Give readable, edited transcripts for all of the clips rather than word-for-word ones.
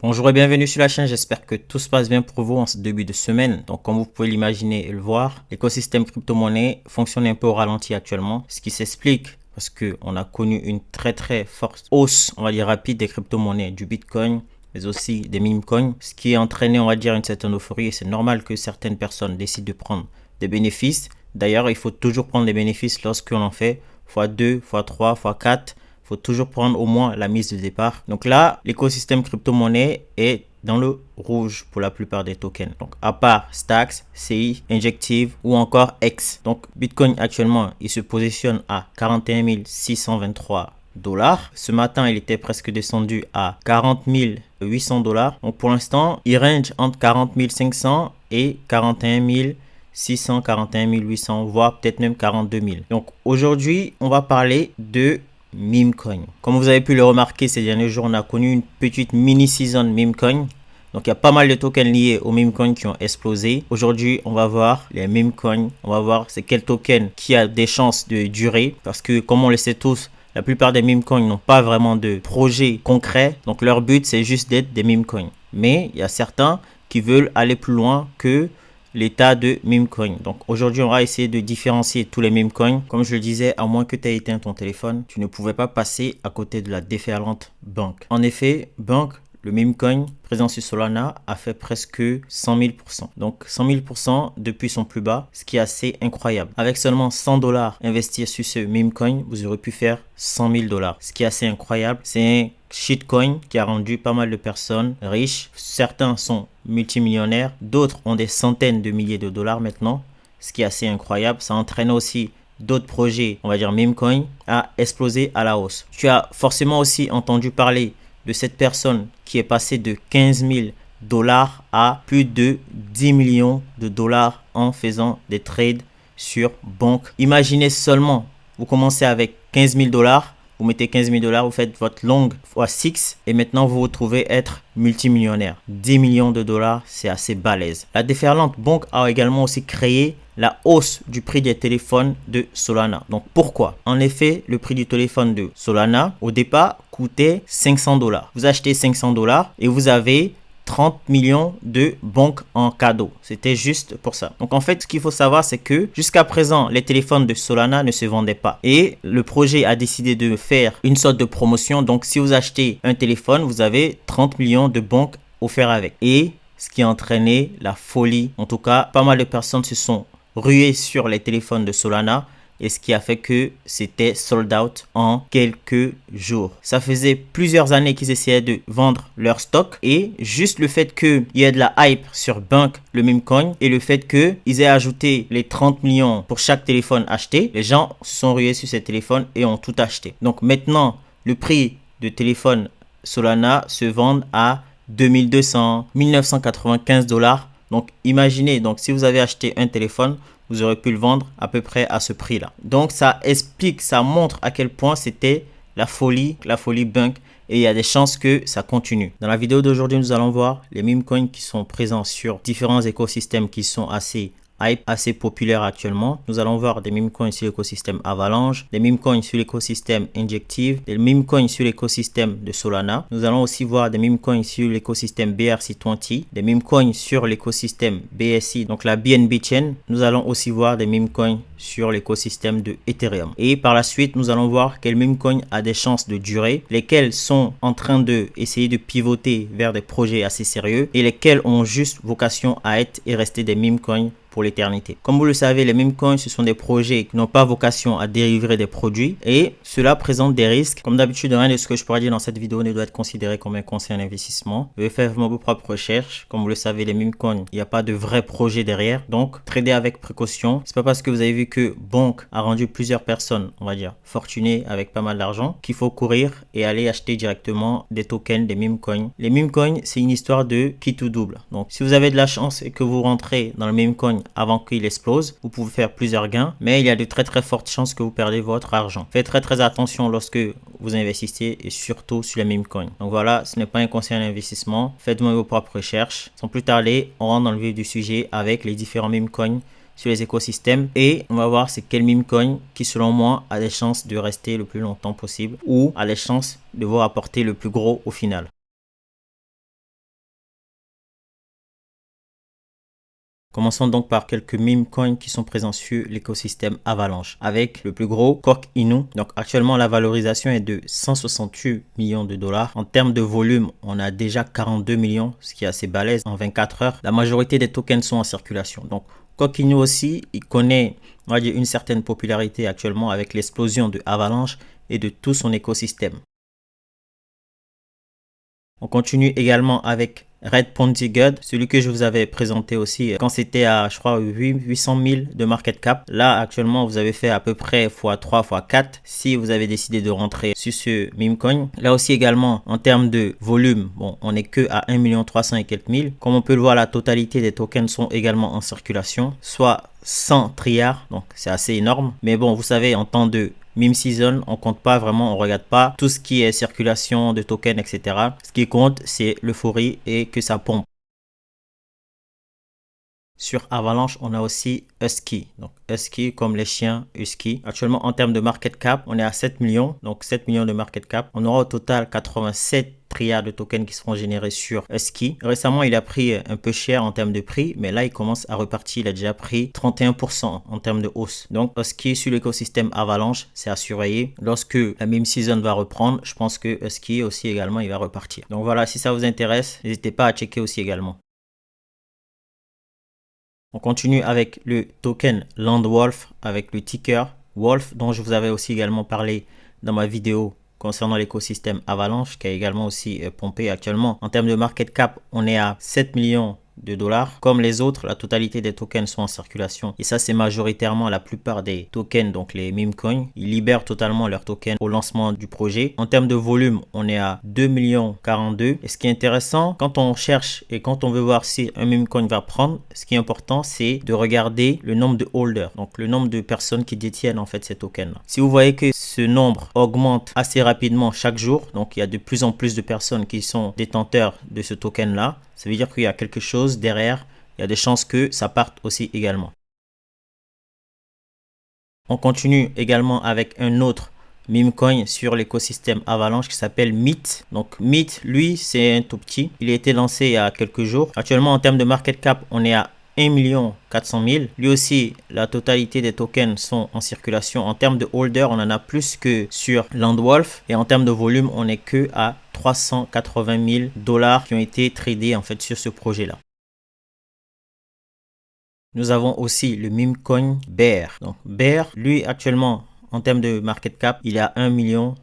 Bonjour et bienvenue sur la chaîne, j'espère que tout se passe bien pour vous en ce début de semaine. Donc comme vous pouvez l'imaginer et le voir, l'écosystème crypto-monnaie fonctionne un peu au ralenti actuellement, ce qui s'explique parce qu'on a connu une très forte hausse, on va dire rapide des crypto-monnaies, du Bitcoin, mais aussi des meme coins, ce qui a entraîné, on va dire, une certaine euphorie et c'est normal que certaines personnes décident de prendre des bénéfices. D'ailleurs, il faut toujours prendre des bénéfices lorsqu'on en fait x2, x3, x4. Faut toujours prendre au moins la mise de départ. Donc là, l'écosystème crypto-monnaie est dans le rouge pour la plupart des tokens. Donc à part Stacks, CI, Injective ou encore X. Donc Bitcoin actuellement, il se positionne à 41 623 dollars. Ce matin, il était presque descendu à 40 800 dollars. Donc pour l'instant, il range entre 40 500 et 41 600, 41 800, voire peut-être même 42 000. Donc aujourd'hui, on va parler de meme coin. Comme vous avez pu le remarquer ces derniers jours, on a connu une petite mini-season meme coin. Donc il y a pas mal de tokens liés aux meme coins qui ont explosé. Aujourd'hui, on va voir les meme coins. On va voir c'est quel token qui a des chances de durer. Parce que comme on le sait tous, la plupart des meme coins n'ont pas vraiment de projet concret. Donc leur but, c'est juste d'être des meme coins. Mais il y a certains qui veulent aller plus loin que l'état de meme coin. Donc aujourd'hui, on va essayer de différencier tous les meme coins. Comme je le disais, à moins que tu aies éteint ton téléphone, tu ne pouvais pas passer à côté de la déferlante Bank. En effet, Bank, le meme coin présent sur Solana, a fait presque 100 000%. Donc 100 000% depuis son plus bas, ce qui est assez incroyable. Avec seulement 100 dollars investir sur ce meme coin, vous aurez pu faire 100 000 dollars. Ce qui est assez incroyable. C'est un shitcoin qui a rendu pas mal de personnes riches. Certains sont multimillionnaires, d'autres ont des centaines de milliers de dollars maintenant, ce qui est assez incroyable. Ça entraîne aussi d'autres projets, on va dire meme coin, à exploser à la hausse. Tu as forcément aussi entendu parler de cette personne qui est passée de 15 000 dollars à plus de 10 millions de dollars en faisant des trades sur Bonk. Imaginez seulement, vous commencez avec 15 000 dollars, vous mettez 15 000 dollars, vous faites votre long x 6 et maintenant vous vous retrouvez être multimillionnaire. 10 millions de dollars, c'est assez balèze. La déferlante Bonk a également aussi créé la hausse du prix des téléphones de Solana. Donc pourquoi? En effet, le prix du téléphone de Solana au départ coûtait 500 dollars. Vous achetez 500 dollars et vous avez 30 millions de Bonk en cadeau. C'était juste pour ça. Donc en fait, ce qu'il faut savoir, c'est que jusqu'à présent, les téléphones de Solana ne se vendaient pas. Et le projet a décidé de faire une sorte de promotion. Donc si vous achetez un téléphone, vous avez 30 millions de Bonk offerts avec. Et ce qui a entraîné la folie. En tout cas, pas mal de personnes se sont ruées sur les téléphones de Solana. Et ce qui a fait que c'était sold out en quelques jours. Ça faisait plusieurs années qu'ils essayaient de vendre leur stock et juste le fait qu'il y ait de la hype sur Bank, le meme coin, et le fait qu'ils aient ajouté les 30 millions pour chaque téléphone acheté, les gens se sont rués sur ces téléphones et ont tout acheté. Donc maintenant, le prix de téléphone Solana se vend à 2200, 1995 dollars. Donc imaginez, donc si vous avez acheté un téléphone, vous aurez pu le vendre à peu près à ce prix-là. Donc ça explique, ça montre à quel point c'était la folie Bank et il y a des chances que ça continue. Dans la vidéo d'aujourd'hui, nous allons voir les meme coins qui sont présents sur différents écosystèmes qui sont assez hype, assez populaire actuellement. Nous allons voir des meme coins sur l'écosystème Avalanche, des meme coins sur l'écosystème Injective, des meme coins sur l'écosystème de Solana. Nous allons aussi voir des meme coins sur l'écosystème BRC20, des meme coins sur l'écosystème BSC, donc la BNB chain. Nous allons aussi voir des meme coins sur l'écosystème de Ethereum. Et par la suite, nous allons voir quel meme coin a des chances de durer, lesquels sont en train de essayer de pivoter vers des projets assez sérieux et lesquels ont juste vocation à être et rester des meme coins pour l'éternité. Comme vous le savez, les meme coins, ce sont des projets qui n'ont pas vocation à délivrer des produits et cela présente des risques. Comme d'habitude, rien de ce que je pourrais dire dans cette vidéo ne doit être considéré comme un conseil en investissement. Vous devez faire vraiment vos propres recherches. Comme vous le savez, les meme coins, il n'y a pas de vrai projet derrière. Donc, trader avec précaution. C'est pas parce que vous avez vu que Bonk a rendu plusieurs personnes, on va dire, fortunées avec pas mal d'argent, qu'il faut courir et aller acheter directement des tokens, des meme coins. Les meme coins, c'est une histoire de quitte ou double. Donc, si vous avez de la chance et que vous rentrez dans le meme coin avant qu'il explose, vous pouvez faire plusieurs gains, mais il y a de très fortes chances que vous perdez votre argent. Faites très attention lorsque vous investissez et surtout sur les meme coins. Donc voilà, ce n'est pas un conseil d'investissement. Faites-moi vos propres recherches. Sans plus tarder, on rentre dans le vif du sujet avec les différents meme coins sur les écosystèmes et on va voir c'est quel meme coin qui selon moi a des chances de rester le plus longtemps possible ou a des chances de vous rapporter le plus gros au final. Commençons donc par quelques meme coins qui sont présents sur l'écosystème Avalanche, avec le plus gros, Coq Inu. Donc actuellement la valorisation est de 168 millions de dollars. En termes de volume, on a déjà 42 millions, ce qui est assez balèze en 24 heures. La majorité des tokens sont en circulation. Donc Coq Inu aussi, il connaît, on va dire, une certaine popularité actuellement avec l'explosion de Avalanche et de tout son écosystème. On continue également avec Red Ponzi God, celui que je vous avais présenté aussi quand c'était à, je crois, 800 000 de market cap. Là, actuellement, vous avez fait à peu près x3, x4 si vous avez décidé de rentrer sur ce meme coin. Là aussi également, en termes de volume, bon, on n'est que à 1 300 000 et quelques mille. Comme on peut le voir, la totalité des tokens sont également en circulation, soit 100 trilliards, donc c'est assez énorme. Mais bon, vous savez, en temps de meme season, on compte pas vraiment, on regarde pas tout ce qui est circulation de tokens, etc. Ce qui compte, c'est l'euphorie et que ça pompe. Sur Avalanche, on a aussi Husky. Donc Husky comme les chiens Husky. Actuellement, en termes de market cap, on est à 7 millions. Donc 7 millions de market cap. On aura au total 87 trilliards de tokens qui seront générés sur Husky. Récemment, il a pris un peu cher en termes de prix, mais là, il commence à repartir. Il a déjà pris 31% en termes de hausse. Donc Husky sur l'écosystème Avalanche, c'est à surveiller. Lorsque la meme season va reprendre, je pense que Husky aussi également, il va repartir. Donc voilà, si ça vous intéresse, n'hésitez pas à checker aussi également. On continue avec le token Landwolf avec le ticker Wolf dont je vous avais aussi également parlé dans ma vidéo concernant l'écosystème Avalanche qui a également aussi pompé actuellement. En termes de market cap, on est à 7 millions de dollars. Comme les autres, la totalité des tokens sont en circulation. Et ça, c'est majoritairement la plupart des tokens, donc les meme coins. Ils libèrent totalement leurs tokens au lancement du projet. En termes de volume, on est à 2 millions 42. Et ce qui est intéressant, quand on cherche et quand on veut voir si un meme coin va prendre, ce qui est important, c'est de regarder le nombre de holders. Donc, le nombre de personnes qui détiennent en fait ces tokens-là. Si vous voyez que ce nombre augmente assez rapidement chaque jour, donc il y a de plus en plus de personnes qui sont détenteurs de ce token-là, ça veut dire qu'il y a quelque chose derrière. Il y a des chances que ça parte aussi également. On continue également avec un autre meme coin sur l'écosystème Avalanche qui s'appelle Meet. Donc Meet, lui, c'est un tout petit. Il a été lancé il y a quelques jours. Actuellement, en termes de market cap, on est à 1 400 000. Lui aussi, la totalité des tokens sont en circulation. En termes de holder, on en a plus que sur Landwolf. Et en termes de volume, on n'est que à 380 000 dollars qui ont été tradés en fait sur ce projet-là. Nous avons aussi le meme coin Bear. Donc Bear, lui actuellement, en termes de market cap, il est à 1,67 million.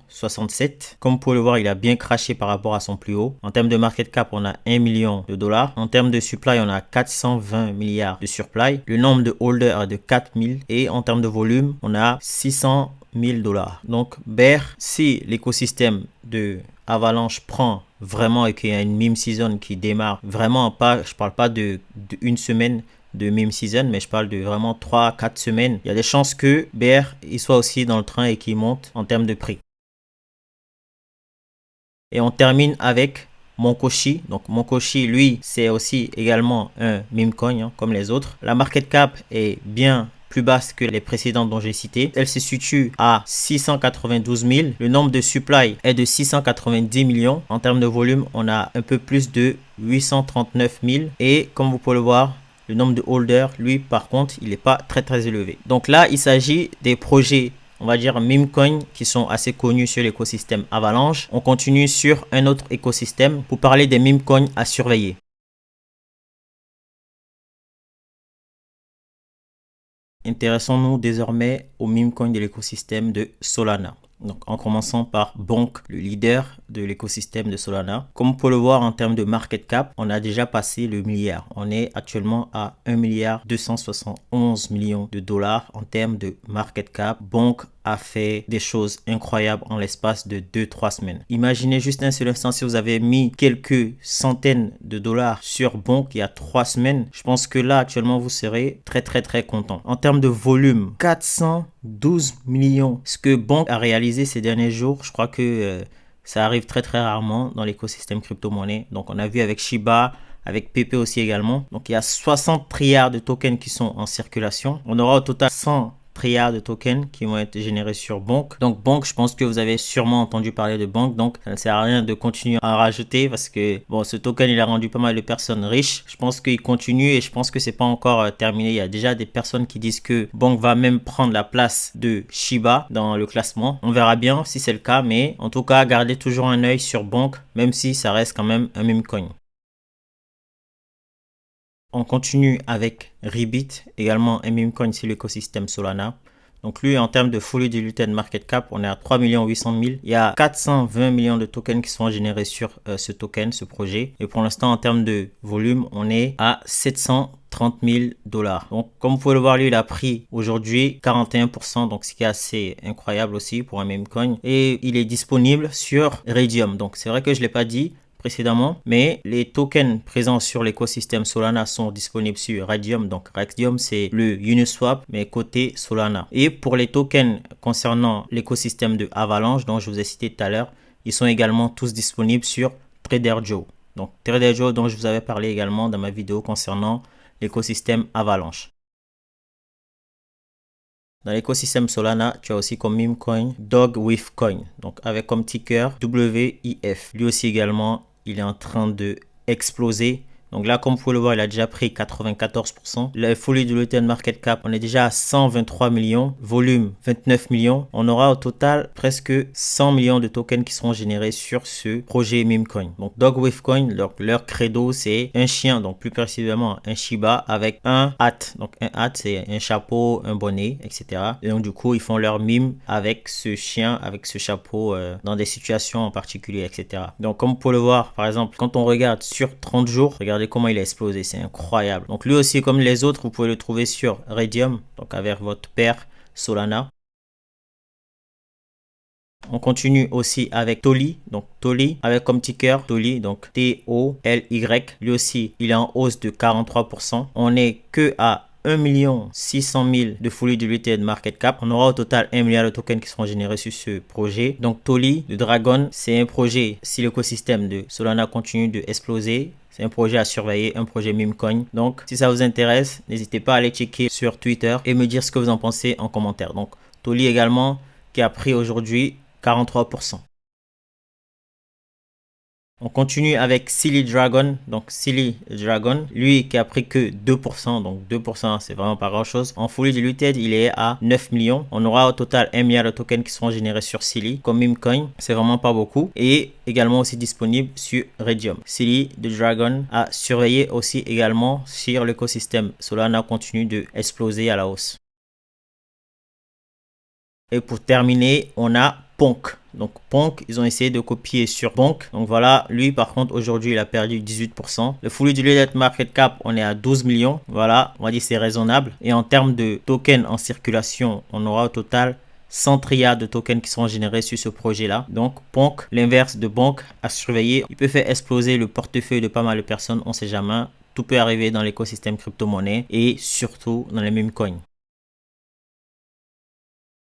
Comme vous pouvez le voir, il a bien craché par rapport à son plus haut. En termes de market cap, on a 1 million de dollars. En termes de supply, on a 420 milliards de supply. Le nombre de holders est de 4000. Et en termes de volume, on a 600 000 dollars. Donc Bear, si l'écosystème de Avalanche prend vraiment et qu'il y a une meme season qui démarre vraiment pas, je parle pas de une semaine de meme season, mais je parle de vraiment 3-4 semaines. Il y a des chances que BR il soit aussi dans le train et qu'il monte en termes de prix. Et on termine avec Monkoshi. Donc Monkoshi, lui, c'est aussi également un meme coin comme les autres. La market cap est bien plus basse que les précédentes dont j'ai cité. Elle se situe à 692 000. Le nombre de supply est de 690 millions. En termes de volume, on a un peu plus de 839 000. Et comme vous pouvez le voir, le nombre de holders, lui, par contre, il n'est pas très élevé. Donc là, il s'agit des projets, on va dire, meme coin qui sont assez connus sur l'écosystème Avalanche. On continue sur un autre écosystème pour parler des meme coins à surveiller. Intéressons-nous désormais aux meme coins de l'écosystème de Solana. Donc en commençant par Bonk, le leader de l'écosystème de Solana. Comme vous pouvez le voir en termes de market cap, on a déjà passé le milliard. On est actuellement à 1 271 millions de dollars en termes de market cap. Bonk a fait des choses incroyables en l'espace de 2-3 semaines. Imaginez juste un seul instant si vous avez mis quelques centaines de dollars sur Bonk il y a 3 semaines. Je pense que là actuellement vous serez très content. En termes de volume, 412 millions. Ce que Bonk a réalisé ces derniers jours, je crois que ça arrive très rarement dans l'écosystème crypto-monnaie. Donc on a vu avec Shiba, avec PP aussi également. Donc il y a 60 trilliards de tokens qui sont en circulation. On aura au total 100 trilliards de tokens qui vont être générés sur Bonk. Donc Bonk, je pense que vous avez sûrement entendu parler de Bonk, donc ça ne sert à rien de continuer à en rajouter parce que bon, ce token il a rendu pas mal de personnes riches. Je pense qu'il continue et je pense que c'est pas encore terminé. Il y a déjà des personnes qui disent que Bonk va même prendre la place de Shiba dans le classement. On verra bien si c'est le cas, mais en tout cas gardez toujours un œil sur Bonk, même si ça reste quand même un meme coin. On continue avec Rebit, également un meme coin sur l'écosystème Solana. Donc lui, en termes de fully diluted market cap, on est à 3 800 000. Il y a 420 millions de tokens qui sont générés sur ce token, ce projet. Et pour l'instant, en termes de volume, on est à 730 000 $. Donc comme vous pouvez le voir, lui, il a pris aujourd'hui 41%, donc ce qui est assez incroyable aussi pour un meme coin. Et il est disponible sur Raydium. Donc c'est vrai que je ne l'ai pas dit précédemment, mais les tokens présents sur l'écosystème Solana sont disponibles sur Raydium. Donc Raydium, c'est le Uniswap, mais côté Solana. Et pour les tokens concernant l'écosystème de Avalanche, dont je vous ai cité tout à l'heure, ils sont également tous disponibles sur TraderJoe. Donc TraderJoe, dont je vous avais parlé également dans ma vidéo concernant l'écosystème Avalanche. Dans l'écosystème Solana, tu as aussi comme meme coin Dogwifcoin, donc avec comme ticker WIF. Lui aussi également, il est en train de exploser. Donc là, comme vous pouvez le voir, il a déjà pris 94%. Le fully diluted market cap, on est déjà à 123 millions. Volume, 29 millions. On aura au total presque 100 millions de tokens qui seront générés sur ce projet meme coin. Donc Dogwifcoin, leur credo, c'est un chien, donc plus précisément un Shiba avec un hat. Donc un hat, c'est un chapeau, un bonnet, etc. Et donc du coup, ils font leur meme avec ce chien, avec ce chapeau dans des situations en particulier, etc. Donc comme vous pouvez le voir, par exemple, quand on regarde sur 30 jours, regardez comment il a explosé, c'est incroyable. Donc lui aussi, comme les autres, vous pouvez le trouver sur Raydium, donc avec votre paire Solana. On continue aussi avec Tolly, donc Tolly avec comme ticker Tolly, donc T-O-L-Y. Lui aussi, il est en hausse de 43%. On n'est que à 1 600 000 de fully diluted market cap. On aura au total 1 milliard de tokens qui seront générés sur ce projet. Donc Tolly, le Dragon, c'est un projet, si l'écosystème de Solana continue de exploser, c'est un projet à surveiller, un projet meme coin. Donc si ça vous intéresse, n'hésitez pas à aller checker sur Twitter et me dire ce que vous en pensez en commentaire. Donc Tolly également qui a pris aujourd'hui 43%. On continue avec Silly Dragon. Donc Silly Dragon, lui qui a pris que 2%. Donc 2%, c'est vraiment pas grand chose. En fully diluted, il est à 9 millions. On aura au total 1 milliard de tokens qui seront générés sur Silly comme meme coin. C'est vraiment pas beaucoup. Et également aussi disponible sur Raydium. Silly the Dragon a surveillé aussi également sur l'écosystème. Solana continue de exploser à la hausse. Et pour terminer, on a Ponk. Donc Ponk, ils ont essayé de copier sur Bonk. Donc voilà, lui par contre aujourd'hui il a perdu 18%. Le fully diluted market cap, on est à 12 millions. Voilà, on va dire c'est raisonnable. Et en termes de tokens en circulation, on aura au total 100 trilliards de tokens qui seront générés sur ce projet-là. Donc Ponk, l'inverse de Bonk, à surveiller. Il peut faire exploser le portefeuille de pas mal de personnes, on ne sait jamais. Tout peut arriver dans l'écosystème crypto-monnaie et surtout dans les meme coins.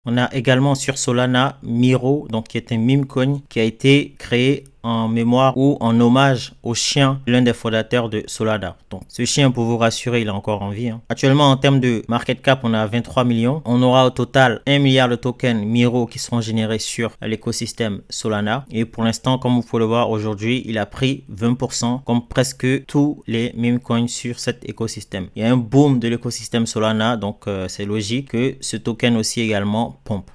On a également sur Solana Miro, donc qui est un meme coin qui a été créé en mémoire ou en hommage au chien, l'un des fondateurs de Solana. Donc ce chien, pour vous rassurer, il est encore en vie. Actuellement, en termes de market cap, on a 23 millions. On aura au total 1 milliard de tokens Miro qui seront générés sur l'écosystème Solana. Et pour l'instant, comme vous pouvez le voir aujourd'hui, il a pris 20% comme presque tous les meme coins sur cet écosystème. Il y a un boom de l'écosystème Solana, donc c'est logique que ce token aussi également pompe.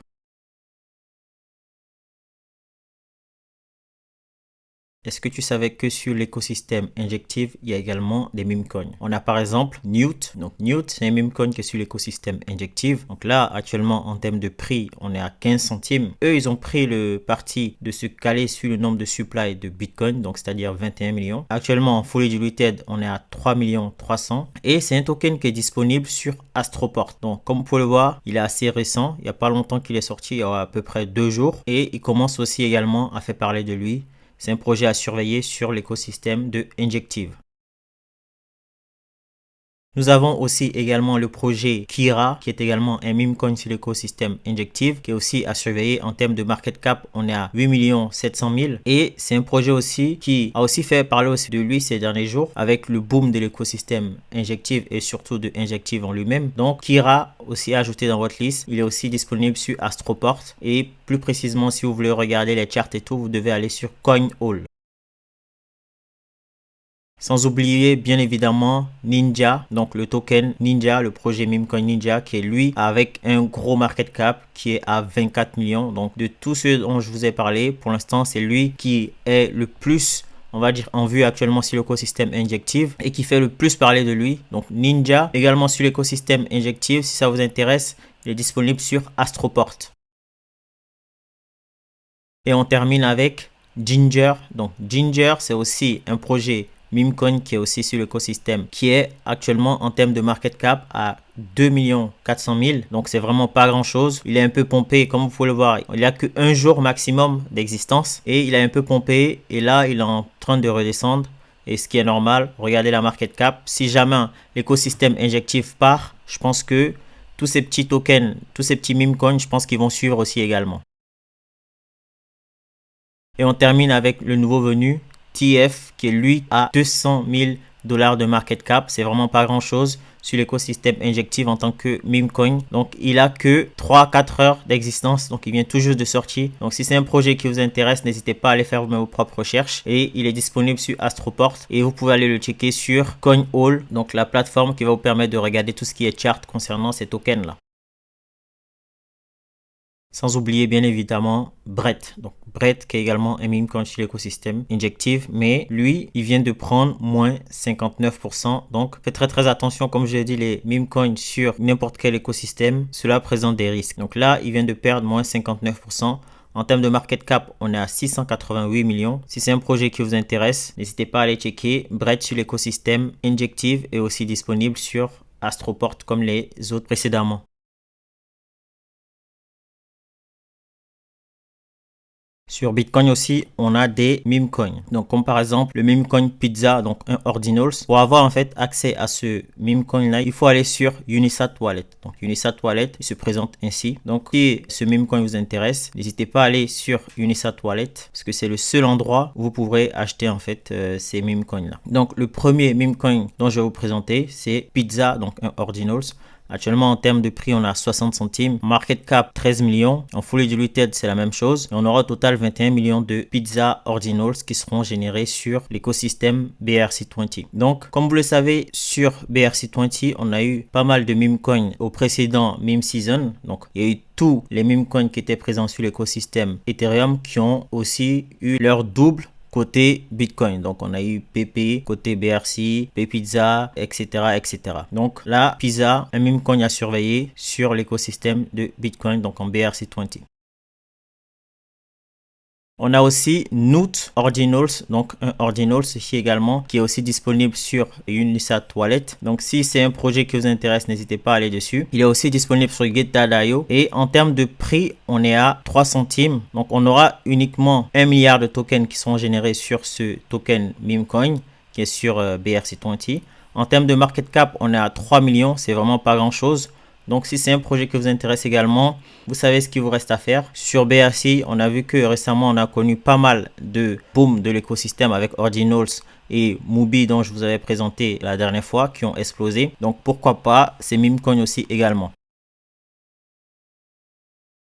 Est-ce que tu savais que sur l'écosystème Injective, il y a également des meme coins? On a par exemple Newt. Donc Newt, c'est un meme coin qui est sur l'écosystème Injective. Donc là, actuellement, en termes de prix, on est à 15 centimes. Eux, ils ont pris le parti de se caler sur le nombre de supply de Bitcoin, donc c'est-à-dire 21 millions. Actuellement, en fully diluted, on est à 3 300 000. Et c'est un token qui est disponible sur Astroport. Donc comme vous pouvez le voir, il est assez récent. Il n'y a pas longtemps qu'il est sorti, il y a à peu près 2 jours. Et il commence aussi également à faire parler de lui. C'est un projet à surveiller sur l'écosystème de Injective. Nous avons aussi également le projet Kira, qui est également un meme coin sur l'écosystème Injective, qui est aussi à surveiller en termes de market cap. On est à 8 700 000 et c'est un projet aussi qui a aussi fait parler aussi de lui ces derniers jours avec le boom de l'écosystème Injective et surtout de Injective en lui-même. Donc Kira aussi ajouté dans votre liste. Il est aussi disponible sur Astroport et plus précisément si vous voulez regarder les charts et tout, vous devez aller sur CoinHall. Sans oublier bien évidemment Ninja, donc le token Ninja, le projet Memecoin Ninja qui est lui avec un gros market cap qui est à 24 millions. Donc de tous ceux dont je vous ai parlé, pour l'instant c'est lui qui est le plus, on va dire, en vue actuellement sur l'écosystème Injective et qui fait le plus parler de lui. Donc Ninja également sur l'écosystème Injective, si ça vous intéresse, il est disponible sur Astroport. Et on termine avec Ginger. Donc Ginger c'est aussi un projet Memecoin qui est aussi sur l'écosystème, qui est actuellement en termes de market cap à 2 400 000. Donc c'est vraiment pas grand chose. Il est un peu pompé, comme vous pouvez le voir. Il n'y a qu'un jour maximum d'existence et il a un peu pompé et là il est en train de redescendre. Et ce qui est normal, regardez la market cap. Si jamais l'écosystème injectif part, je pense que tous ces petits tokens, tous ces petits memecoins, je pense qu'ils vont suivre aussi également. Et on termine avec le nouveau venu, TF, qui est lui à 200 000 $ de market cap. C'est vraiment pas grand chose sur l'écosystème Injective en tant que meme coin. Donc il a que 3-4 heures d'existence. Donc il vient tout juste de sortir. Donc si c'est un projet qui vous intéresse, n'hésitez pas à aller faire vos propres recherches. Et il est disponible sur Astroport. Et vous pouvez aller le checker sur CoinHall, donc la plateforme qui va vous permettre de regarder tout ce qui est chart concernant ces tokens là. Sans oublier bien évidemment Brett. Donc Brett qui est également un meme coin sur l'écosystème Injective, mais lui il vient de prendre moins 59%. Donc faites très attention, comme je l'ai dit, les meme coins sur n'importe quel écosystème, cela présente des risques. Donc là il vient de perdre moins 59%. En termes de market cap, on est à 688 millions. Si c'est un projet qui vous intéresse, n'hésitez pas à aller checker. Brett sur l'écosystème Injective est aussi disponible sur Astroport comme les autres précédemment. Sur Bitcoin aussi, on a des meme coins. Donc, comme par exemple le meme coin Pizza, donc un Ordinals. Pour avoir en fait accès à ce meme coin là, il faut aller sur Unisat Wallet. Donc, Unisat Wallet, il se présente ainsi. Donc, si ce meme coin vous intéresse, n'hésitez pas à aller sur Unisat Wallet parce que c'est le seul endroit où vous pourrez acheter en fait ces meme coins là. Donc, le premier meme coin dont je vais vous présenter, c'est Pizza, donc un Ordinals. Actuellement, en termes de prix, on a 60 centimes. Market cap, 13 millions. En fully diluted, c'est la même chose. Et on aura au total 21 millions de pizza ordinals qui seront générés sur l'écosystème BRC20. Donc, comme vous le savez, sur BRC20, on a eu pas mal de meme coins au précédent meme season. Donc, il y a eu tous les meme coins qui étaient présents sur l'écosystème Ethereum qui ont aussi eu leur double côté Bitcoin. Donc, on a eu PP, côté BRC, Pizza, etc., etc. Donc, là, Pizza, un meme coin à surveiller sur l'écosystème de Bitcoin, donc en BRC20. On a aussi Noot Ordinals, donc un Ordinals ici également, qui est aussi disponible sur Unisat Wallet. Donc si c'est un projet qui vous intéresse, n'hésitez pas à aller dessus. Il est aussi disponible sur Gitdad.io et en termes de prix, on est à 3 centimes. Donc on aura uniquement 1 milliard de tokens qui seront générés sur ce token memecoin qui est sur BRC20. En termes de market cap, on est à 3 millions, c'est vraiment pas grand chose. Donc si c'est un projet qui vous intéresse également, vous savez ce qu'il vous reste à faire. Sur BRC, on a vu que récemment, on a connu pas mal de boom de l'écosystème avec Ordinals et Mubi dont je vous avais présenté la dernière fois qui ont explosé. Donc pourquoi pas ces memecoins aussi également.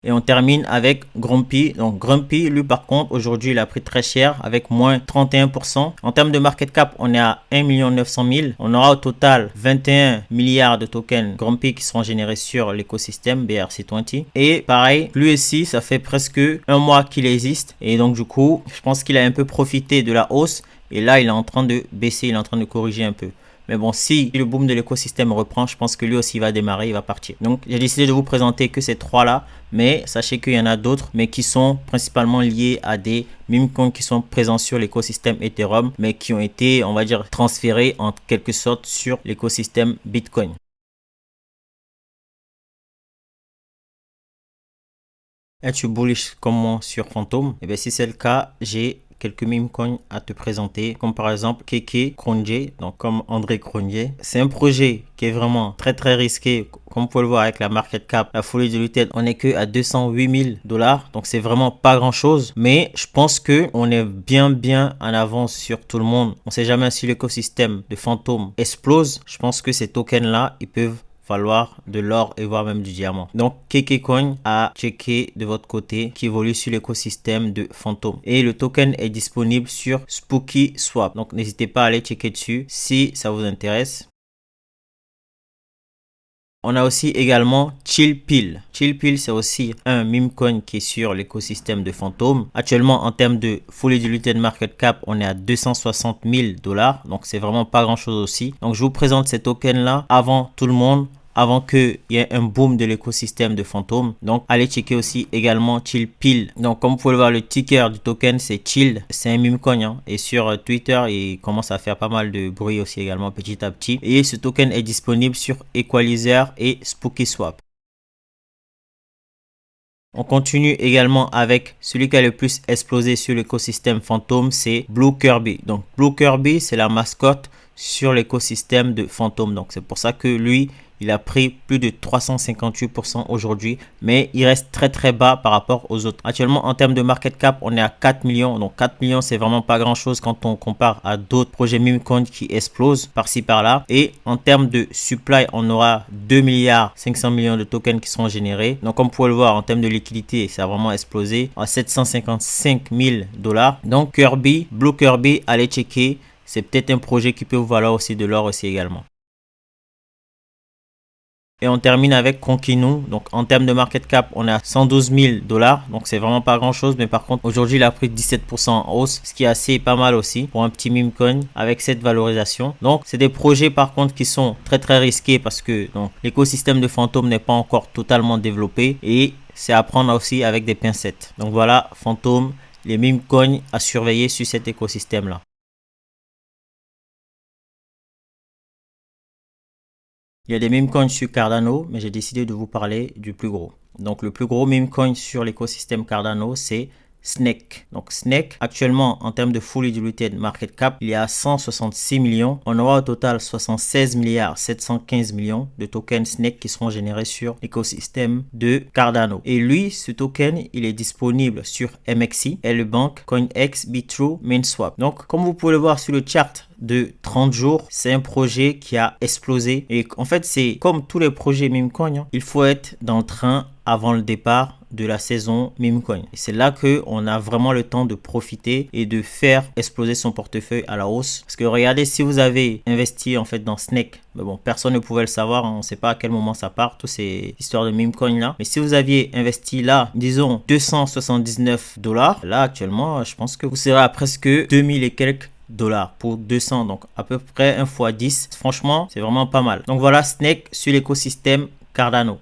Et on termine avec Grumpy. Donc Grumpy, lui par contre, aujourd'hui, il a pris très cher avec moins 31%. En termes de market cap, on est à 1 900 000. On aura au total 21 milliards de tokens Grumpy qui seront générés sur l'écosystème BRC20. Et pareil, lui aussi, ça fait presque un mois qu'il existe. Et donc du coup, je pense qu'il a un peu profité de la hausse. Et là, il est en train de baisser, il est en train de corriger un peu. Mais bon, si le boom de l'écosystème reprend, je pense que lui aussi va démarrer, il va partir. Donc, j'ai décidé de vous présenter que ces trois-là. Mais sachez qu'il y en a d'autres, mais qui sont principalement liés à des memecoins qui sont présents sur l'écosystème Ethereum, mais qui ont été, on va dire, transférés en quelque sorte sur l'écosystème Bitcoin. Es-tu bullish comme moi sur Phantom? Et bien, si c'est le cas, j'ai quelques meme coins à te présenter, comme par exemple Keke Kronje, donc comme André Cronje. C'est un projet qui est vraiment très risqué. Comme vous pouvez le voir avec la market cap, la folie de l'UTED, on est que à 208 000 $. Donc c'est vraiment pas grand chose. Mais je pense que on est bien en avance sur tout le monde. On sait jamais si l'écosystème de fantômes explose. Je pense que ces tokens là, ils peuvent valoir de l'or et voire même du diamant. Donc KekeCoin à checker de votre côté qui évolue sur l'écosystème de fantômes. Et le token est disponible sur Spooky Swap. Donc n'hésitez pas à aller checker dessus si ça vous intéresse. On a aussi également Chillpill. Chillpill, c'est aussi un meme coin qui est sur l'écosystème de fantômes. Actuellement, en termes de fully diluted market cap, on est à 260 000 $. Donc, c'est vraiment pas grand chose aussi. Donc, je vous présente ces tokens-là avant tout le monde, avant qu'il y ait un boom de l'écosystème de fantômes. Donc, allez checker aussi également Chillpill. Donc, comme vous pouvez le voir, le ticker du token, c'est Chill. C'est un meme coin. Hein. Et sur Twitter, il commence à faire pas mal de bruit aussi également petit à petit. Et ce token est disponible sur Equalizer et Spooky Swap. On continue également avec celui qui a le plus explosé sur l'écosystème fantôme, c'est Blue Kirby. Donc, Blue Kirby, c'est la mascotte sur l'écosystème de fantômes. Donc, c'est pour ça que lui, il a pris plus de 358% aujourd'hui, mais il reste très bas par rapport aux autres. Actuellement, en termes de market cap, on est à 4 millions. Donc 4 millions, c'est vraiment pas grand chose quand on compare à d'autres projets meme coins qui explosent par-ci par-là. Et en termes de supply, on aura 2 milliards 500 millions de tokens qui seront générés. Donc comme vous pouvez le voir, en termes de liquidité, ça a vraiment explosé à 755 000 $. Donc Kirby, Blue Kirby, allez checker. C'est peut-être un projet qui peut vous valoir aussi de l'or aussi également. Et on termine avec Conquinu. Donc en termes de market cap, on est à 112 000 $. Donc c'est vraiment pas grand chose. Mais par contre, aujourd'hui, il a pris 17% en hausse. Ce qui est assez pas mal aussi pour un petit meme coin avec cette valorisation. Donc c'est des projets par contre qui sont très risqués parce que l'écosystème de fantômes n'est pas encore totalement développé. Et c'est à prendre aussi avec des pincettes. Donc voilà, fantômes, les meme coins à surveiller sur cet écosystème là. Il y a des meme coins sur Cardano, mais j'ai décidé de vous parler du plus gros. Donc le plus gros meme coin sur l'écosystème Cardano, c'est Snake. Donc Snake, actuellement en termes de fully diluted market cap, il y a 166 millions. On aura au total 76 milliards 715 millions de tokens Snake qui seront générés sur l'écosystème de Cardano. Et lui, ce token, il est disponible sur MXC, Bank, CoinEx, Bitrue, MainSwap. Donc comme vous pouvez le voir sur le chart de 30 jours, c'est un projet qui a explosé. Et en fait, c'est comme tous les projets meme coin, hein, il faut être dans le train avant le départ de la saison meme coin. Et c'est là que on a vraiment le temps de profiter et de faire exploser son portefeuille à la hausse. Parce que regardez, si vous avez investi en fait dans Snake, mais bon, personne ne pouvait le savoir, on ne sait pas à quel moment ça part, toutes ces histoires de meme coin là. Mais si vous aviez investi là, disons 279 $, là actuellement, je pense que vous serez à presque 2000 et quelques $ pour 200, donc à peu près 1 x 10. Franchement, c'est vraiment pas mal. Donc voilà, Snake sur l'écosystème Cardano.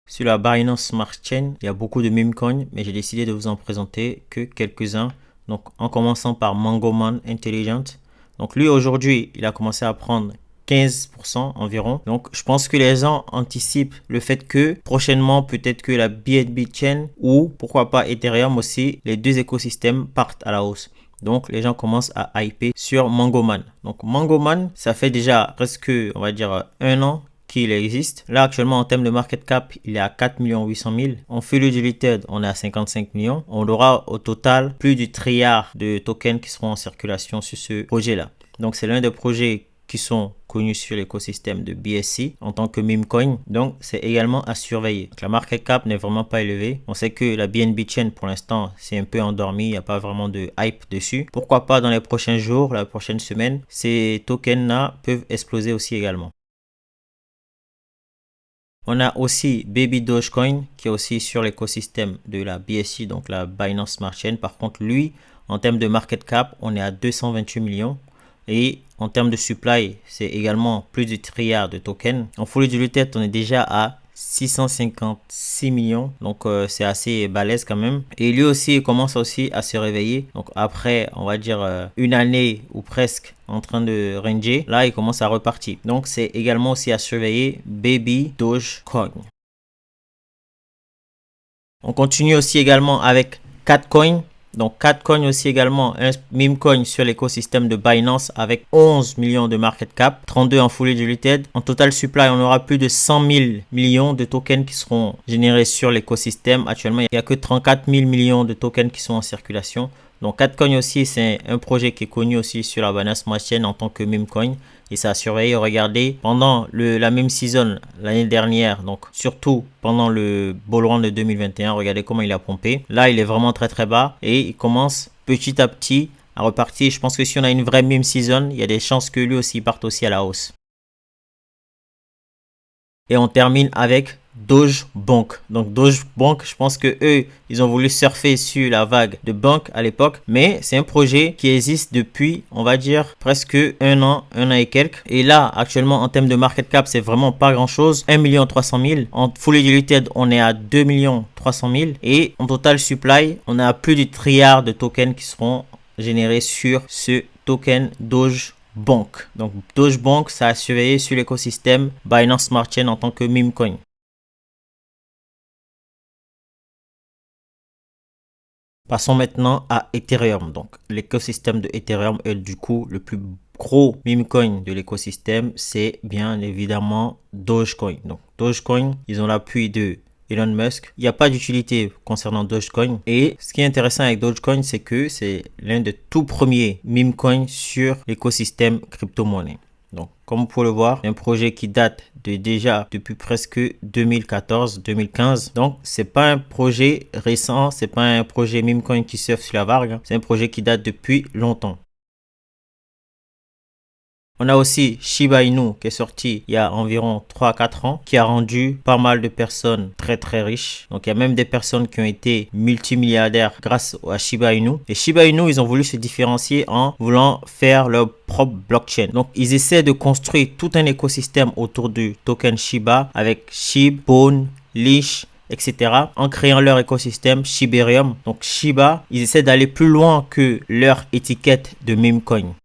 Sur la Binance Smart Chain, il y a beaucoup de meme coins, mais j'ai décidé de vous en présenter que quelques-uns. Donc en commençant par Mangoman Intelligent. Donc lui aujourd'hui, il a commencé à prendre 15% environ. Donc je pense que les gens anticipent le fait que prochainement peut-être que la BNB Chain ou pourquoi pas Ethereum aussi, les deux écosystèmes partent à la hausse. Donc les gens commencent à hyper sur Mangoman. Donc Mangoman, ça fait déjà presque, on va dire, 1 an qu'il existe. Là actuellement en termes de market cap, il est à 4 800 000. En fully diluted, on est à 55 millions. On aura au total plus du trilliard de tokens qui seront en circulation sur ce projet là. Donc c'est l'un des projets qui sont connus sur l'écosystème de BSC en tant que meme coin. Donc, c'est également à surveiller. Donc, la market cap n'est vraiment pas élevée. On sait que la BNB Chain, pour l'instant, c'est un peu endormi. Il n'y a pas vraiment de hype dessus. Pourquoi pas dans les prochains jours, la prochaine semaine, ces tokens-là peuvent exploser aussi également. On a aussi Baby Dogecoin qui est aussi sur l'écosystème de la BSC, donc la Binance Smart Chain. Par contre, lui, en termes de market cap, on est à 228 millions. Et en termes de supply, c'est également plus de trilliard de tokens. En fully diluted, on est déjà à 656 millions. Donc, c'est assez balèze quand même. Et lui aussi, il commence aussi à se réveiller. Donc, après, on va dire une année ou presque en train de ranger, là, il commence à repartir. Donc, c'est également aussi à surveiller Baby Dogecoin. On continue aussi également avec Catcoin. Donc Catcoin aussi également un meme coin sur l'écosystème de Binance avec 11 millions de market cap, 32 en fully diluted. En total supply, on aura plus de 100 000 millions de tokens qui seront générés sur l'écosystème. Actuellement, il n'y a que 34 000 millions de tokens qui sont en circulation. Donc Catcoin aussi, c'est un projet qui est connu aussi sur la Binance Smart Chain en tant que meme coin. Et ça a surveillé, regardez, pendant la même season l'année dernière, donc surtout pendant le bull run de 2021, regardez comment il a pompé. Là, il est vraiment très très bas et il commence petit à petit à repartir. Je pense que si on a une vraie meme season, il y a des chances que lui aussi parte aussi à la hausse. Et on termine avec Doge Bank. Donc Doge Bank, je pense que eux, ils ont voulu surfer sur la vague de banque à l'époque, mais c'est un projet qui existe depuis, on va dire, presque un an et quelques. Et là, actuellement, en termes de market cap, c'est vraiment pas grand chose. 1 300 000. En fully diluted, on est à 2 300 000. Et en total supply, on a plus du trilliard de tokens qui seront générés sur ce token Doge Bank. Donc Doge Bank, ça a surveillé sur l'écosystème Binance Smart Chain en tant que meme coin. Passons maintenant à Ethereum. Donc l'écosystème de Ethereum est du coup le plus gros meme coin de l'écosystème, c'est bien évidemment Dogecoin. Donc Dogecoin, ils ont l'appui de Elon Musk. Il n'y a pas d'utilité concernant Dogecoin. Et ce qui est intéressant avec Dogecoin, c'est que c'est l'un des tout premiers meme coins sur l'écosystème crypto-monnaie. Donc, comme vous pouvez le voir, un projet qui date déjà depuis presque 2014-2015. Donc, c'est pas un projet récent, c'est pas un projet meme coin qui surfe sur la vague. C'est un projet qui date depuis longtemps. On a aussi Shiba Inu qui est sorti il y a environ 3-4 ans, qui a rendu pas mal de personnes très très riches. Donc il y a même des personnes qui ont été multimilliardaires grâce à Shiba Inu. Et Shiba Inu, ils ont voulu se différencier en voulant faire leur propre blockchain. Donc ils essaient de construire tout un écosystème autour du token Shiba avec SHIB, Bone, Leash, etc. en créant leur écosystème Shibarium. Donc Shiba, ils essaient d'aller plus loin que leur étiquette de meme coin.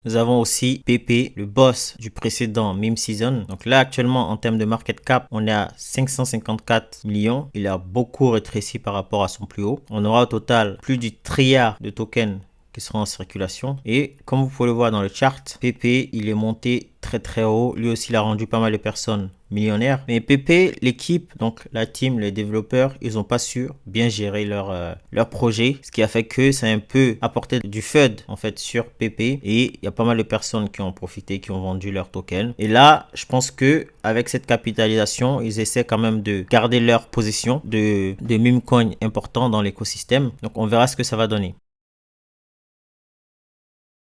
Nous avons aussi PP, le boss du précédent meme season. Donc là, actuellement, en termes de market cap, on est à 554 millions. Il a beaucoup rétréci par rapport à son plus haut. On aura au total plus du trilliard de tokens qui seront en circulation. Et comme vous pouvez le voir dans le chart, PP, il est monté très très haut. Lui aussi, il a rendu pas mal de personnes millionnaires. Mais PP, l'équipe, donc la team, les développeurs, ils n'ont pas su bien gérer leur projet. Ce qui a fait que ça a un peu apporté du FUD en fait sur PP. Et il y a pas mal de personnes qui ont profité, qui ont vendu leurs tokens. Et là, je pense que avec cette capitalisation, ils essaient quand même de garder leur position de meme coin important dans l'écosystème. Donc on verra ce que ça va donner.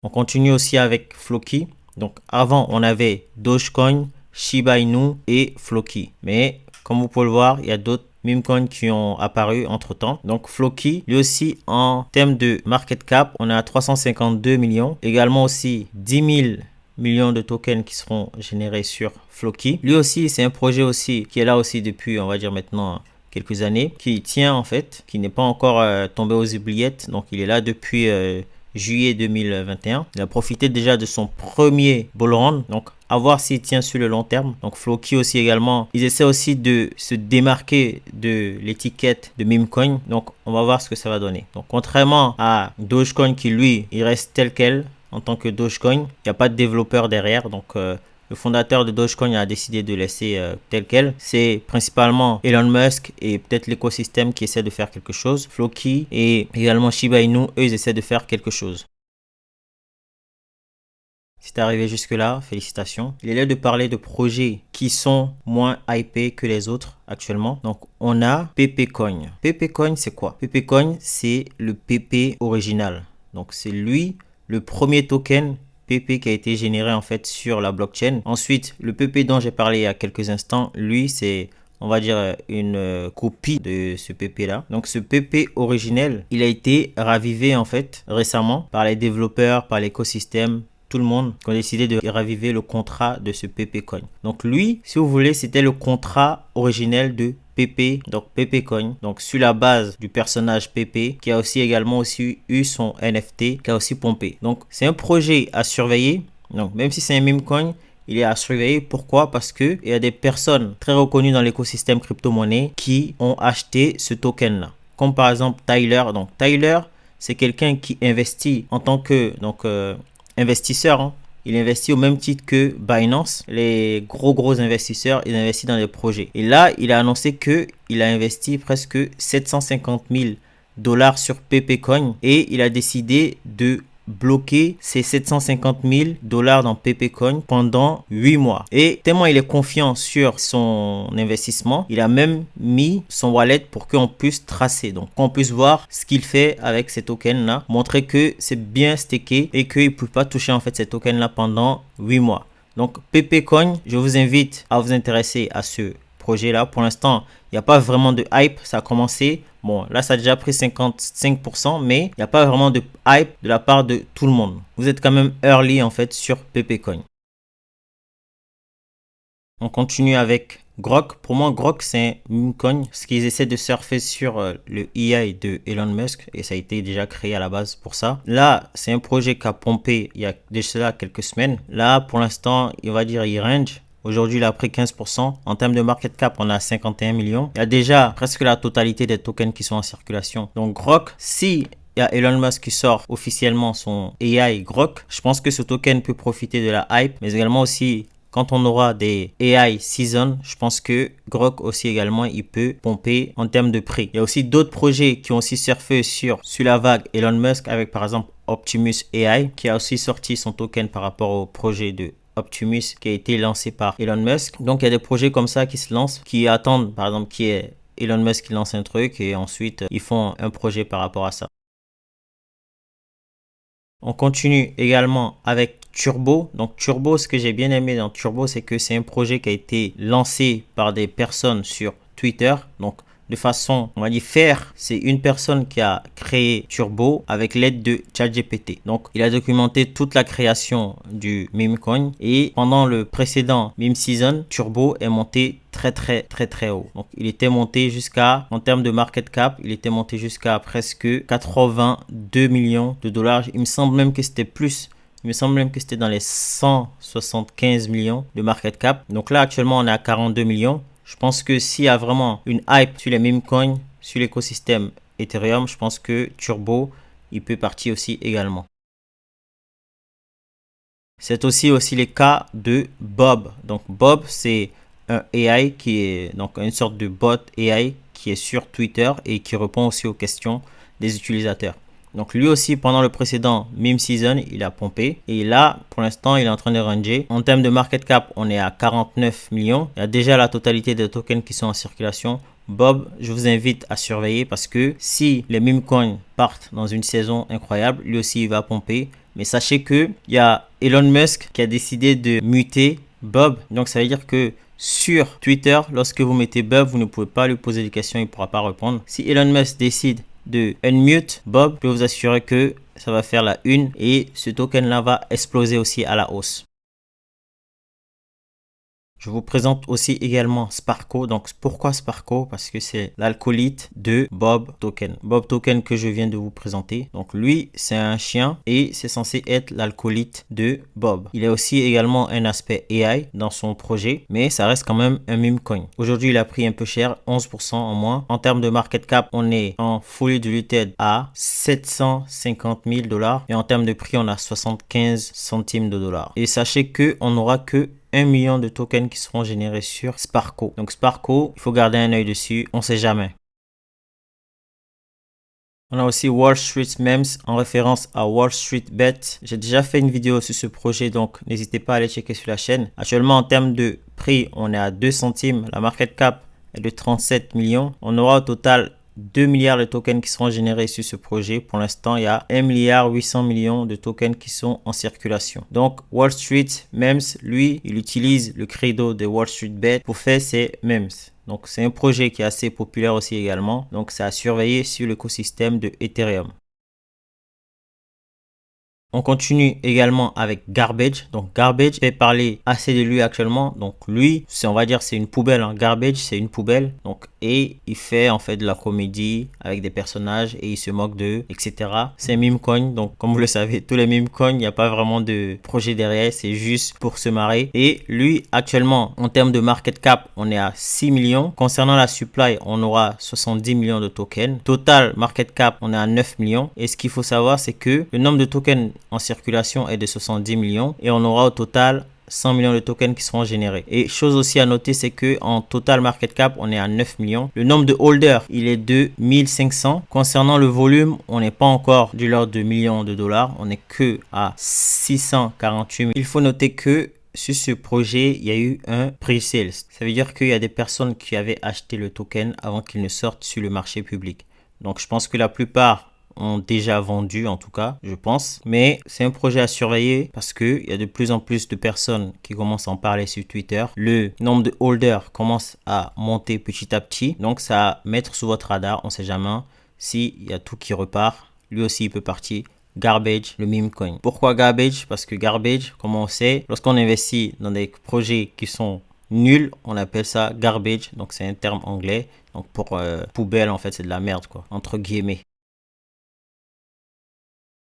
On continue aussi avec Floki. Donc avant, on avait Dogecoin, Shiba Inu et Floki. Mais comme vous pouvez le voir, il y a d'autres meme coins qui ont apparu entre temps. Donc Floki, lui aussi en termes de market cap, on est à 352 millions. Également aussi 10 000 millions de tokens qui seront générés sur Floki. Lui aussi, c'est un projet aussi qui est là aussi depuis, on va dire maintenant, quelques années, qui tient en fait, qui n'est pas encore tombé aux oubliettes. Donc il est là depuis juillet 2021. Il a profité déjà de son premier bull run. Donc, à voir s'il tient sur le long terme. Donc, Floki aussi également. Ils essaient aussi de se démarquer de l'étiquette de meme coin. Donc, on va voir ce que ça va donner. Donc, contrairement à Dogecoin qui, lui, il reste tel quel en tant que Dogecoin. Il n'y a pas de développeur derrière. Donc, le fondateur de Dogecoin a décidé de laisser tel quel. C'est principalement Elon Musk et peut-être l'écosystème qui essaie de faire quelque chose. Floki et également Shiba Inu, eux, ils essaient de faire quelque chose. Si t'es arrivé jusque-là, félicitations. Il est l'heure de parler de projets qui sont moins hypés que les autres actuellement. Donc, on a PPCoin. PPCoin, c'est quoi? PPCoin, c'est le PP original. Donc, c'est lui, le premier token PP qui a été généré en fait sur la blockchain. Ensuite, le PP dont j'ai parlé il y a quelques instants, lui, c'est, on va dire, une copie de ce PP là. Donc ce PP originel, il a été ravivé en fait récemment par les développeurs, par l'écosystème, tout le monde qui ont décidé de raviver le contrat de ce PP coin. Donc lui, si vous voulez, c'était le contrat originel de PP, donc PP Coin, donc sur la base du personnage PP, qui a aussi également aussi eu son NFT, qui a aussi pompé. Donc c'est un projet à surveiller. Donc même si c'est un meme coin, il est à surveiller. Pourquoi? Parce que il y a des personnes très reconnues dans l'écosystème crypto-monnaie qui ont acheté ce token-là. Comme par exemple Tyler. Donc Tyler, c'est quelqu'un qui investit en tant que investisseur, hein. Il investit au même titre que Binance. Les gros investisseurs, ils investissent dans des projets. Et là, il a annoncé qu'il a investi presque 750 000 dollars sur Pepecoin et il a décidé de bloquer ces 750 000 dollars dans Pepecoin pendant 8 mois. Et tellement il est confiant sur son investissement, il a même mis son wallet pour qu'on puisse tracer. Donc, qu'on puisse voir ce qu'il fait avec ces tokens-là, montrer que c'est bien stacké et qu'il ne peut pas toucher en fait ces tokens-là pendant 8 mois. Donc, Pepecoin, je vous invite à vous intéresser à ce projet-là. Pour l'instant, il n'y a pas vraiment de hype. Ça a commencé. Bon, là, ça a déjà pris 55%, mais il n'y a pas vraiment de hype de la part de tout le monde. Vous êtes quand même early, en fait, sur Pepecoin. On continue avec Grok. Pour moi, Grok, c'est un meme coin. Ce qu'ils essaient de surfer sur le AI de Elon Musk. Et ça a été déjà créé à la base pour ça. Là, c'est un projet qui a pompé il y a déjà quelques semaines. Là, pour l'instant, il va dire il range. Aujourd'hui, il a pris 15%. En termes de market cap, on a 51 millions. Il y a déjà presque la totalité des tokens qui sont en circulation. Donc, Grok, si il y a Elon Musk qui sort officiellement son AI Grok, je pense que ce token peut profiter de la hype, mais également aussi quand on aura des AI season, je pense que Grok aussi également, il peut pomper en termes de prix. Il y a aussi d'autres projets qui ont aussi surfé sur la vague Elon Musk avec par exemple Optimus AI qui a aussi sorti son token par rapport au projet de Optimus qui a été lancé par Elon Musk. Donc il y a des projets comme ça qui se lancent, qui attendent par exemple qui est Elon Musk qui lance un truc et ensuite ils font un projet par rapport à ça. On continue également avec Turbo. Donc Turbo, ce que j'ai bien aimé dans Turbo, c'est que c'est un projet qui a été lancé par des personnes sur Twitter. Donc de façon, on va dire faire, c'est une personne qui a créé Turbo avec l'aide de ChatGPT. Donc il a documenté toute la création du meme coin et pendant le précédent meme season, Turbo est monté très haut. Donc il était monté jusqu'à, en termes de market cap, il était monté jusqu'à presque 82 millions de dollars. Il me semble même que c'était plus. Il me semble même que c'était dans les 175 millions de market cap. Donc là actuellement on est à 42 millions. Je pense que s'il y a vraiment une hype sur les meme coins, sur l'écosystème Ethereum, je pense que Turbo, il peut partir aussi également. C'est aussi les cas de Bob. Donc Bob, c'est un AI qui est donc une sorte de bot AI qui est sur Twitter et qui répond aussi aux questions des utilisateurs. Donc lui aussi, pendant le précédent meme season, il a pompé. Et là, pour l'instant, il est en train de ranger. En termes de market cap, on est à 49 millions. Il y a déjà la totalité des tokens qui sont en circulation. Bob, je vous invite à surveiller parce que si les meme coins partent dans une saison incroyable, lui aussi, il va pomper. Mais sachez que il y a Elon Musk qui a décidé de muter Bob. Donc ça veut dire que sur Twitter, lorsque vous mettez Bob, vous ne pouvez pas lui poser des questions, il ne pourra pas répondre. Si Elon Musk décide de unmute Bob, je peux vous assurer que ça va faire la une et ce token là va exploser aussi à la hausse. Je vous présente aussi également Sparko. Donc pourquoi Sparko? Parce que c'est l'alcoolite de Bob Token. Bob Token que je viens de vous présenter. Donc lui, c'est un chien et c'est censé être l'alcoolite de Bob. Il y a aussi également un aspect AI dans son projet, mais ça reste quand même un meme coin. Aujourd'hui, il a pris un peu cher, 11% en moins. En termes de market cap, on est en fully diluted à 750 000 dollars et en termes de prix, on a 75 centimes de dollars. Et sachez que on n'aura que 1 million de tokens qui seront générés sur Sparko. Donc Sparko, il faut garder un œil dessus, on ne sait jamais. On a aussi Wall Street Memes en référence à Wall Street Bet. J'ai déjà fait une vidéo sur ce projet, donc n'hésitez pas à aller checker sur la chaîne. Actuellement, en termes de prix, on est à 2 centimes. La market cap est de 37 millions. On aura au total 2 milliards de tokens qui seront générés sur ce projet. Pour l'instant, il y a 1 milliard 800 millions de tokens qui sont en circulation. Donc, Wall Street Memes, lui, il utilise le credo de Wall Street Bet pour faire ses memes. Donc, c'est un projet qui est assez populaire aussi également. Donc, c'est à surveiller sur l'écosystème de Ethereum. On continue également avec Garbage. Donc Garbage fait parler assez de lui actuellement. Donc lui, on va dire c'est une poubelle. Hein. Garbage, c'est une poubelle. Donc et il fait en fait de la comédie avec des personnages et il se moque d'eux, etc. C'est un meme coin. Donc comme vous le savez, tous les meme coins, il n'y a pas vraiment de projet derrière. C'est juste pour se marrer. Et lui, actuellement, en termes de market cap, on est à 6 millions. Concernant la supply, on aura 70 millions de tokens. Total market cap, on est à 9 millions. Et ce qu'il faut savoir, c'est que le nombre de tokens en circulation est de 70 millions et on aura au total 100 millions de tokens qui seront générés. Et chose aussi à noter, c'est que en total market cap, on est à 9 millions. Le nombre de holders, il est de 1500. Concernant le volume, on n'est pas encore du l'ordre de millions de dollars. On n'est que à 648 000. Il faut noter que sur ce projet, il y a eu un pre-sales. Ça veut dire qu'il y a des personnes qui avaient acheté le token avant qu'il ne sorte sur le marché public. Donc je pense que la plupart ont déjà vendu, en tout cas, je pense. Mais c'est un projet à surveiller parce qu'il y a de plus en plus de personnes qui commencent à en parler sur Twitter. Le nombre de holders commence à monter petit à petit. Donc ça à mettre sous votre radar, on ne sait jamais. S'il y a tout qui repart, lui aussi il peut partir. Garbage, le meme coin. Pourquoi Garbage? Parce que Garbage, comme on sait, lorsqu'on investit dans des projets qui sont nuls, on appelle ça garbage. Donc c'est un terme anglais. Donc pour poubelle, en fait, c'est de la merde, quoi, entre guillemets.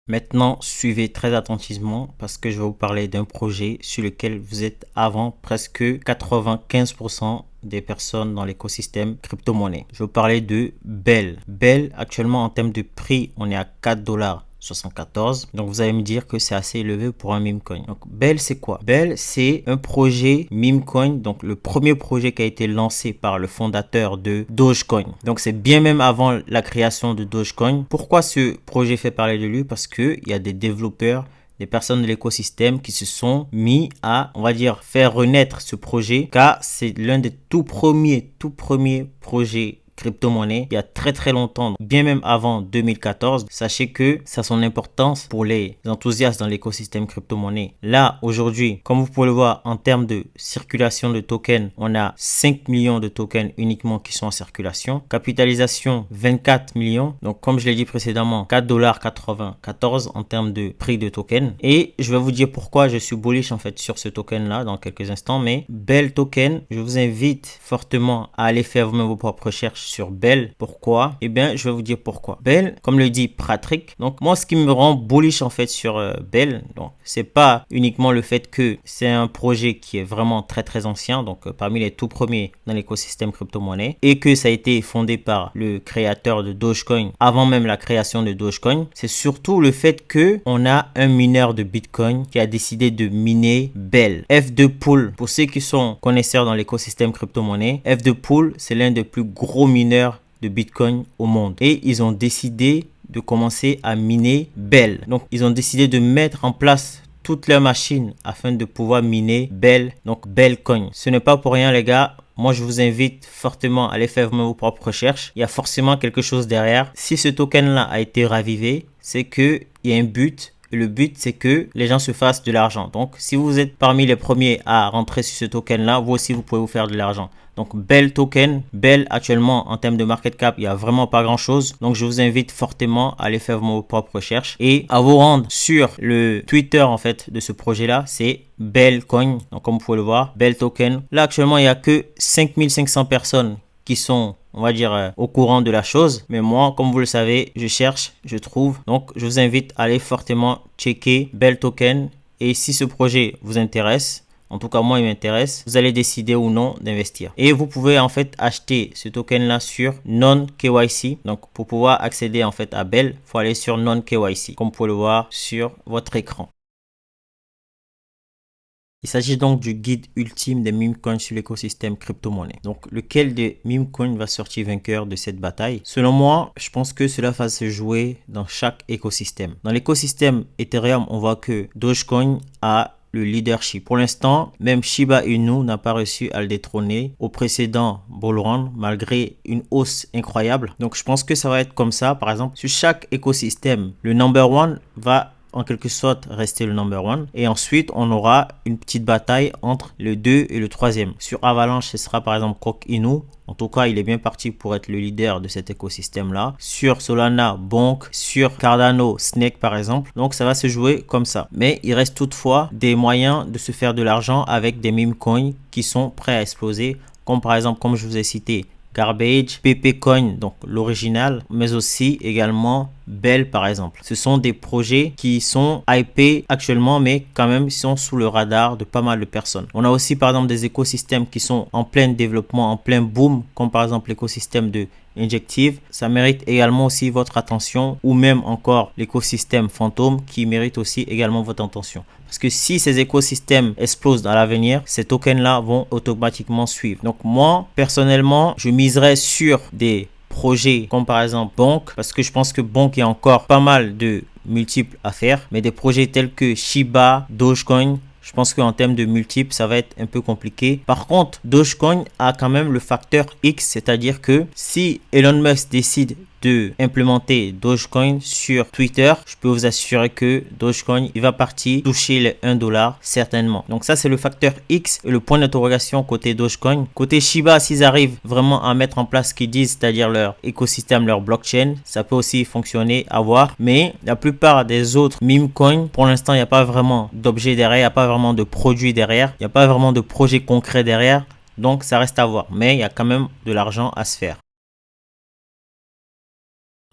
Maintenant, suivez très attentivement parce que je vais vous parler d'un projet sur lequel vous êtes avant presque 95% des personnes dans l'écosystème crypto-monnaie. Je vais vous parler de Bell. Bell, actuellement en termes de prix, on est à 4,74 $. Donc vous allez me dire que c'est assez élevé pour un meme coin. Donc Bell, c'est quoi? Bell, c'est un projet meme coin, donc le premier projet qui a été lancé par le fondateur de Dogecoin. Donc c'est bien même avant la création de Dogecoin. Pourquoi ce projet fait parler de lui? Parce que il y a des développeurs, des personnes de l'écosystème qui se sont mis à, on va dire, faire renaître ce projet car c'est l'un des tout premiers projets crypto-monnaie il y a très longtemps, bien même avant 2014. Sachez que ça a son importance pour les enthousiastes dans l'écosystème crypto-monnaie. Là, aujourd'hui, comme vous pouvez le voir, en termes de circulation de tokens, on a 5 millions de tokens uniquement qui sont en circulation. Capitalisation, 24 millions. Donc, comme je l'ai dit précédemment, 4,94 $ en termes de prix de token. Et je vais vous dire pourquoi je suis bullish en fait sur ce token-là dans quelques instants. Mais Bell Token, je vous invite fortement à aller faire vous-même vos propres recherches sur Bell. Pourquoi? Eh bien, je vais vous dire pourquoi. Bell, comme le dit Patrick, donc moi, ce qui me rend bullish en fait sur Bell, donc c'est pas uniquement le fait que c'est un projet qui est vraiment très ancien, donc parmi les tout premiers dans l'écosystème crypto-monnaie, et que ça a été fondé par le créateur de Dogecoin avant même la création de Dogecoin. C'est surtout le fait que on a un mineur de Bitcoin qui a décidé de miner Bell. F2Pool, pour ceux qui sont connaisseurs dans l'écosystème crypto-monnaie, F2Pool, c'est l'un des plus gros mineurs de Bitcoin au monde. Et ils ont décidé de commencer à miner Bell. Donc, ils ont décidé de mettre en place toutes leurs machines afin de pouvoir miner Bell, donc Bellcoin. Ce n'est pas pour rien, les gars. Moi, je vous invite fortement à aller faire vos propres recherches. Il y a forcément quelque chose derrière. Si ce token-là a été ravivé, c'est qu'il y a un but. Et le but, c'est que les gens se fassent de l'argent. Donc, si vous êtes parmi les premiers à rentrer sur ce token-là, vous aussi, vous pouvez vous faire de l'argent. Donc, Bell Token, Bell actuellement en termes de market cap, il n'y a vraiment pas grand chose. Donc, je vous invite fortement à aller faire vos propres recherches et à vous rendre sur le Twitter en fait de ce projet-là. C'est Bellcoin. Donc, comme vous pouvez le voir, Bell Token. Là, actuellement, il n'y a que 5500 personnes qui sont, on va dire, au courant de la chose. Mais moi, comme vous le savez, je cherche, je trouve. Donc, je vous invite à aller fortement checker Bell Token. Et si ce projet vous intéresse, en tout cas, moi, il m'intéresse. Vous allez décider ou non d'investir. Et vous pouvez en fait acheter ce token-là sur non-KYC. Donc, pour pouvoir accéder en fait à Bell, il faut aller sur non-KYC, comme vous pouvez le voir sur votre écran. Il s'agit donc du guide ultime des meme coins sur l'écosystème crypto-monnaie. Donc, lequel des meme coins va sortir vainqueur de cette bataille? Selon moi, je pense que cela va se jouer dans chaque écosystème. Dans l'écosystème Ethereum, on voit que Dogecoin a le leadership. Pour l'instant, même Shiba Inu n'a pas réussi à le détrôner au précédent bull run malgré une hausse incroyable. Donc, je pense que ça va être comme ça. Par exemple, sur chaque écosystème, le number one va en quelque sorte rester le number one. Et ensuite, on aura une petite bataille entre le 2 et le 3e. Sur Avalanche, ce sera par exemple Coq Inu. En tout cas, il est bien parti pour être le leader de cet écosystème-là. Sur Solana, Bonk, sur Cardano, Snake par exemple. Donc ça va se jouer comme ça. Mais il reste toutefois des moyens de se faire de l'argent avec des meme coins qui sont prêts à exploser. Comme par exemple, comme je vous ai cité, Garbage, Pepecoin, donc l'original, mais aussi également Bell par exemple. Ce sont des projets qui sont hypés actuellement, mais quand même ils sont sous le radar de pas mal de personnes. On a aussi par exemple des écosystèmes qui sont en plein développement, en plein boom, comme par exemple l'écosystème de Injective. Ça mérite également aussi votre attention, ou même encore l'écosystème Phantom qui mérite aussi également votre attention. Parce que si ces écosystèmes explosent dans l'avenir, ces tokens-là vont automatiquement suivre. Donc moi, personnellement, je miserais sur des projets comme par exemple Bonk, parce que je pense que Bonk a encore pas mal de multiples à faire. Mais des projets tels que Shiba, Dogecoin, je pense qu'en termes de multiples, ça va être un peu compliqué. Par contre, Dogecoin a quand même le facteur X, c'est-à-dire que si Elon Musk décide de implémenter Dogecoin sur Twitter, je peux vous assurer que Dogecoin, il va partir toucher les 1$ certainement. Donc ça, c'est le facteur X et le point d'interrogation côté Dogecoin. Côté Shiba, s'ils arrivent vraiment à mettre en place ce qu'ils disent, c'est-à-dire leur écosystème, leur blockchain, ça peut aussi fonctionner, à voir. Mais la plupart des autres meme coins, pour l'instant, il n'y a pas vraiment d'objet derrière, il n'y a pas vraiment de produit derrière, il n'y a pas vraiment de projet concret derrière. Donc ça reste à voir. Mais il y a quand même de l'argent à se faire.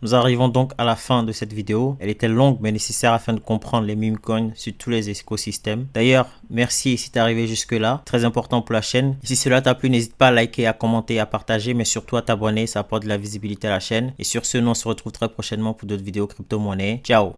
Nous arrivons donc à la fin de cette vidéo. Elle était longue mais nécessaire afin de comprendre les meme coins sur tous les écosystèmes. D'ailleurs, merci si tu es arrivé jusque là. Très important pour la chaîne. Et si cela t'a plu, n'hésite pas à liker, à commenter, à partager, mais surtout à t'abonner. Ça apporte de la visibilité à la chaîne. Et sur ce, nous on se retrouve très prochainement pour d'autres vidéos crypto-monnaie. Ciao!